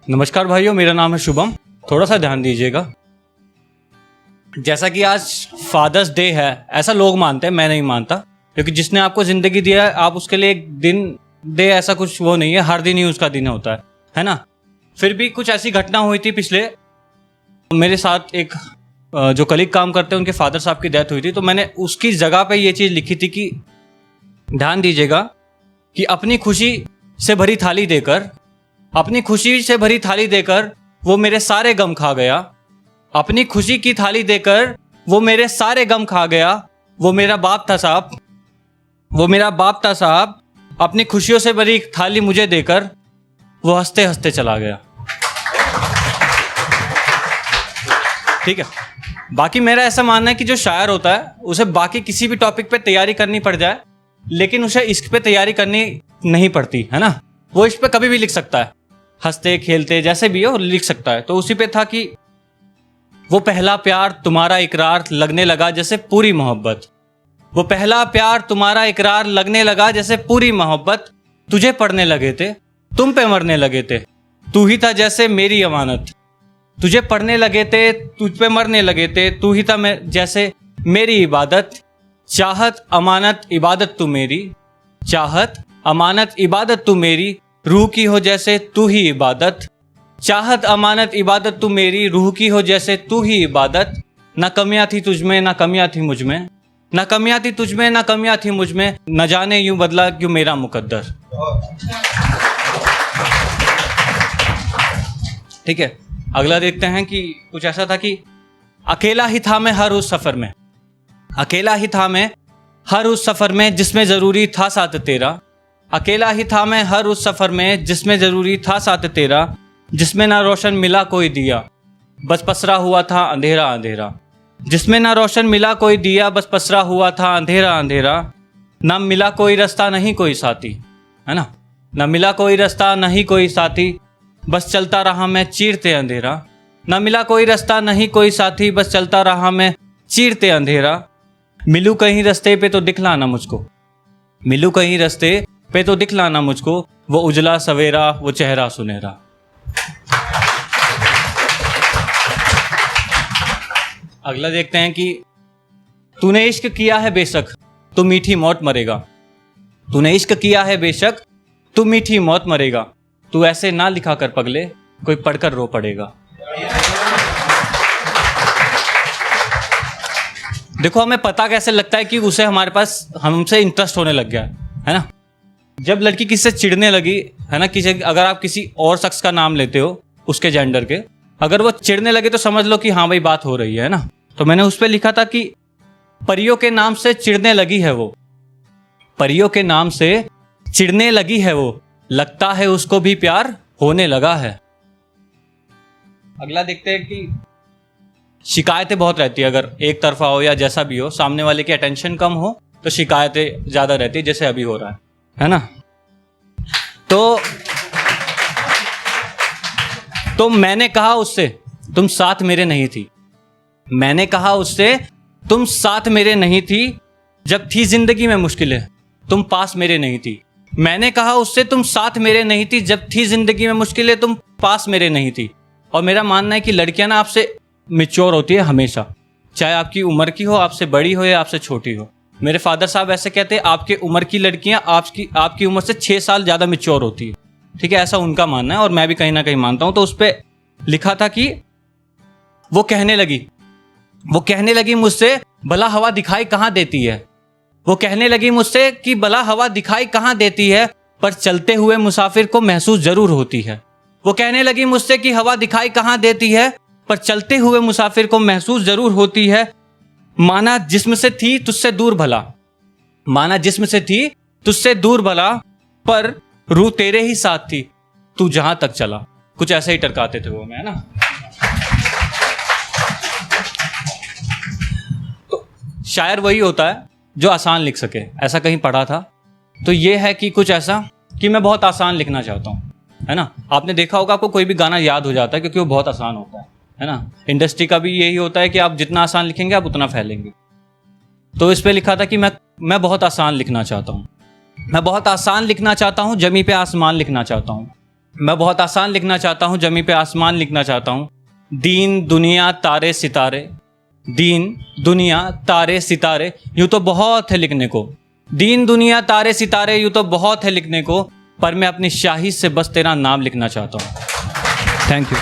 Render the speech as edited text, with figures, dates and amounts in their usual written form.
नमस्कार भाइयों, मेरा नाम है शुभम। थोड़ा सा ध्यान दीजिएगा। जैसा कि आज फादर्स डे है, ऐसा लोग मानते हैं, मैं नहीं मानता, क्योंकि जिसने आपको ज़िंदगी दिया है आप उसके लिए एक दिन दे ऐसा कुछ वो नहीं है, हर दिन ही उसका दिन होता है ना। फिर भी कुछ ऐसी घटना हुई थी पिछले, मेरे साथ एक जो कलीग काम करते हैं उनके फादर साहब की डेथ हुई थी, तो मैंने उसकी जगह पे ये चीज़ लिखी थी कि ध्यान दीजिएगा कि अपनी खुशी से भरी थाली देकर, अपनी खुशी से भरी थाली देकर वो मेरे सारे गम खा गया। अपनी खुशी की थाली देकर वो मेरे सारे गम खा गया। वो मेरा बाप था साहब, वो मेरा बाप था साहब। अपनी खुशियों से भरी थाली मुझे देकर वो हंसते हंसते चला गया। ठीक है। बाकी मेरा ऐसा मानना है कि जो शायर होता है उसे बाकी किसी भी टॉपिक पे तैयारी करनी पड़ जाए, लेकिन उसे इश्क पे तैयारी करनी नहीं पड़ती, है ना। वो इश्क पे कभी भी लिख सकता है, हंसते खेलते जैसे भी हो लिख सकता है। तो उसी पे था कि वो पहला प्यार तुम्हारा इकरार लगने लगा जैसे पूरी मोहब्बत। वो पहला प्यार तुम्हारा इकरार लगने लगा जैसे पूरी मोहब्बत। तुझे पढ़ने लगे थे, तुम पे मरने लगे थे, तू ही था जैसे मेरी अमानत। तुझे पढ़ने लगे थे, तुझ पे मरने लगे थे, तू ही था मैं जैसे मेरी इबादत। चाहत अमानत इबादत तू मेरी, चाहत अमानत इबादत तू मेरी, रूह की हो जैसे तू ही इबादत। चाहत अमानत इबादत तू मेरी, रूह की हो जैसे तू ही इबादत। ना कमियां थी तुझमें ना कमियां थी मुझमें, ना कमियां थी तुझमें ना कमियां थी मुझमें, न जाने यूं बदला क्यों मेरा मुकद्दर। ठीक है। अगला देखते हैं कि कुछ ऐसा था कि अकेला ही था मैं हर उस सफर में, अकेला ही था मैं हर उस सफर में जिसमें जरूरी था साथ तेरा। अकेला ही था मैं हर उस सफर में जिसमें जरूरी था साथ तेरा, जिसमें ना रोशन मिला कोई दिया बस पसरा हुआ था अंधेरा अंधेरा। जिसमें ना रोशन मिला कोई दिया बस पसरा हुआ था अंधेरा अंधेरा। ना मिला कोई रास्ता नहीं कोई साथी, है ना, ना मिला कोई रास्ता नहीं कोई साथी, बस चलता रहा मैं चीरते अंधेरा। ना मिला कोई रास्ता नहीं कोई साथी, बस चलता रहा मैं चीरते अंधेरा। मिलूं कहीं रास्ते पे तो दिखलाना मुझको, मिलूं कहीं रास्ते पे तो दिखलाना मुझको, वो उजला सवेरा वो चेहरा सुनहरा। अगला देखते हैं कि तूने इश्क किया है बेशक तू मीठी मौत मरेगा। तूने इश्क किया है बेशक तू मीठी मौत मरेगा। तू ऐसे ना लिखा कर पगले, कोई पढ़कर रो पड़ेगा। देखो, हमें पता कैसे लगता है कि उसे हमारे पास हमसे इंटरेस्ट होने लग गया है ना। जब लड़की किसी से चिढ़ने लगी, है ना, किसी, अगर आप किसी और शख्स का नाम लेते हो उसके जेंडर के, अगर वो चिढ़ने लगे तो समझ लो कि हाँ भाई बात हो रही है ना। तो मैंने उस पर लिखा था कि परियों के नाम से चिढ़ने लगी है वो, परियों के नाम से चिढ़ने लगी है वो, लगता है उसको भी प्यार होने लगा है। अगला देखते हैं कि शिकायतें बहुत रहती है, अगर एक तरफा हो या जैसा भी हो, सामने वाले की अटेंशन कम हो तो शिकायतें ज्यादा रहती है, जैसे अभी हो रहा है ना। तो मैंने कहा उससे तुम साथ मेरे नहीं थी, मैंने कहा उससे तुम साथ मेरे नहीं थी, जब थी जिंदगी में मुश्किलें तुम पास मेरे नहीं थी। मैंने कहा उससे तुम साथ मेरे नहीं थी, जब थी जिंदगी में मुश्किलें तुम पास मेरे नहीं थी। और मेरा मानना है कि लड़कियां ना आपसे मैच्योर होती है हमेशा, चाहे आपकी उम्र की हो, आपसे बड़ी हो या आपसे छोटी हो। मेरे फादर साहब ऐसे कहते हैं, आपके उम्र की लड़कियां आपकी उम्र से 6 साल ज़्यादा मैच्योर होती है। ठीक है, ऐसा उनका मानना है और मैं भी कहीं ना कहीं मानता हूं। तो उस पर लिखा था कि वो कहने लगी मुझसे भला हवा दिखाई कहाँ देती है। वो कहने लगी मुझसे कि भला हवा दिखाई कहाँ देती है, पर चलते हुए मुसाफिर को महसूस जरूर होती है। वो कहने लगी मुझसे कि हवा दिखाई कहाँ देती है, पर चलते हुए मुसाफिर को महसूस जरूर होती है। माना जिस्म से थी तुझसे दूर भला, माना जिस्म से थी तुझसे दूर भला, पर रूह तेरे ही साथ थी तू जहां तक चला। कुछ ऐसे ही टरकाते थे वो, मैं ना। तो शायर वही होता है जो आसान लिख सके, ऐसा कहीं पढ़ा था। तो ये है कि कुछ ऐसा कि मैं बहुत आसान लिखना चाहता हूँ, है ना। आपने देखा होगा आपको कोई भी गाना याद हो जाता है क्योंकि वो बहुत आसान होता है ना। इंडस्ट्री का भी यही होता है कि आप जितना आसान लिखेंगे आप उतना फैलेंगे। तो इस पे लिखा था कि मैं बहुत आसान लिखना चाहता हूँ, मैं बहुत आसान लिखना चाहता हूँ, जमी पे आसमान लिखना चाहता हूँ। मैं बहुत आसान लिखना चाहता हूँ, जमी पे आसमान लिखना चाहता हूँ। दीन दुनिया तारे सितारे, दीन दुनिया तारे सितारे, यूँ तो बहुत है लिखने को। दीन दुनिया तारे सितारे, यूँ तो बहुत है लिखने को, पर मैं अपनी शाही से बस तेरा नाम लिखना चाहता हूँ। Thank you.